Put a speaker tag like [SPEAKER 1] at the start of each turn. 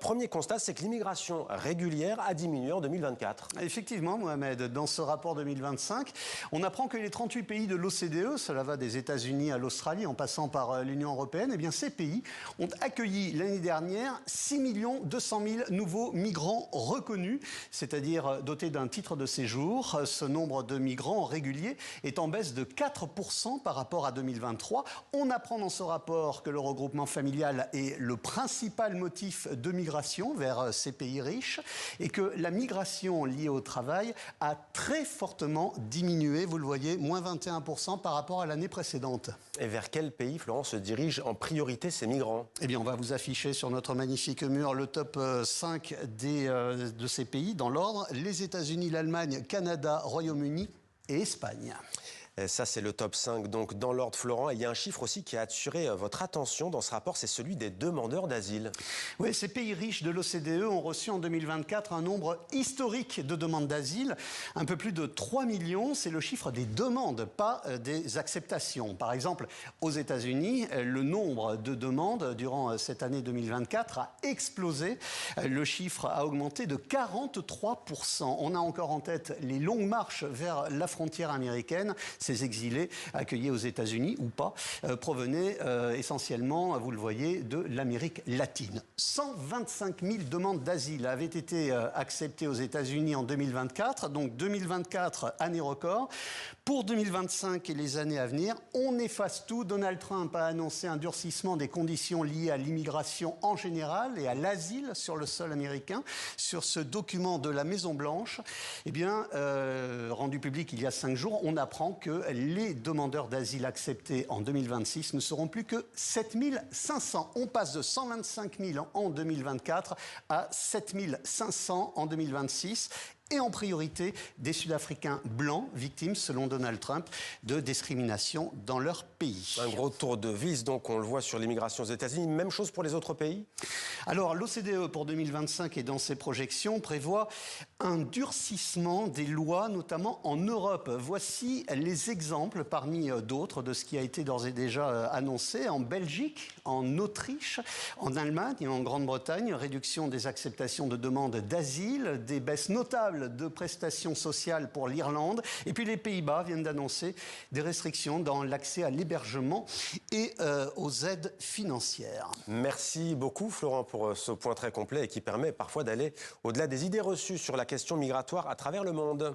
[SPEAKER 1] Premier constat, c'est que l'immigration régulière a diminué en 2024.
[SPEAKER 2] Effectivement, Mohamed, dans ce rapport 2025, on apprend que les 38 pays de l'OCDE, cela va des États-Unis à l'Australie en passant par l'Union européenne, eh bien ces pays ont accueilli l'année dernière 6 200 000 nouveaux migrants reconnus, c'est-à-dire dotés d'un titre de séjour. Ce nombre de migrants réguliers est en baisse de 4% par rapport à 2023. On apprend dans ce rapport que le regroupement familial est le principal motif de migration vers ces pays riches et que la migration liée au travail a très fortement diminué, vous le voyez, moins 21% par rapport à l'année précédente.
[SPEAKER 1] Et vers quel pays, Florent, se dirigent en priorité ces migrants?
[SPEAKER 2] Eh bien, on va vous afficher sur notre magnifique mur le top 5 de ces pays dans l'ordre. Les États-Unis, l'Allemagne, Canada, Royaume-Uni et Espagne.
[SPEAKER 1] Et ça, c'est le top 5, donc dans l'ordre, Florent. Et il y a un chiffre aussi qui a attiré votre attention dans ce rapport, c'est celui des demandeurs d'asile.
[SPEAKER 2] Oui, ces pays riches de l'OCDE ont reçu en 2024 un nombre historique de demandes d'asile. Un peu plus de 3 millions, c'est le chiffre des demandes, pas des acceptations. Par exemple, aux États-Unis, le nombre de demandes durant cette année 2024 a explosé. Le chiffre a augmenté de 43%. On a encore en tête les longues marches vers la frontière américaine. Ces exilés accueillis aux États-Unis ou pas provenaient essentiellement, vous le voyez, de l'Amérique latine. 125 000 demandes d'asile avaient été acceptées aux États-Unis en 2024, donc 2024, année record. Pour 2025 et les années à venir, on efface tout. Donald Trump a annoncé un durcissement des conditions liées à l'immigration en général et à l'asile sur le sol américain. Sur ce document de la Maison-Blanche, eh bien, rendu public il y a 5 jours, on apprend que les demandeurs d'asile acceptés en 2026 ne seront plus que 7 500. On passe de 125 000 en 2024 à 7 500 en 2026. Et en priorité, des Sud-Africains blancs, victimes, selon Donald Trump, de discrimination dans leur pays.
[SPEAKER 1] Un gros tour de vis, donc, on le voit sur l'immigration aux États-Unis. Même chose pour les autres pays?
[SPEAKER 2] Alors, l'OCDE, pour 2025 et dans ses projections, prévoit un durcissement des lois, notamment en Europe. Voici les exemples, parmi d'autres, de ce qui a été d'ores et déjà annoncé en Belgique, en Autriche, en Allemagne et en Grande-Bretagne. Réduction des acceptations de demandes d'asile, des baisses notables de prestations sociales pour l'Irlande. Et puis les Pays-Bas viennent d'annoncer des restrictions dans l'accès à l'hébergement et aux aides financières.
[SPEAKER 1] Merci beaucoup, Florent, pour ce point très complet et qui permet parfois d'aller au-delà des idées reçues sur la question migratoire à travers le monde.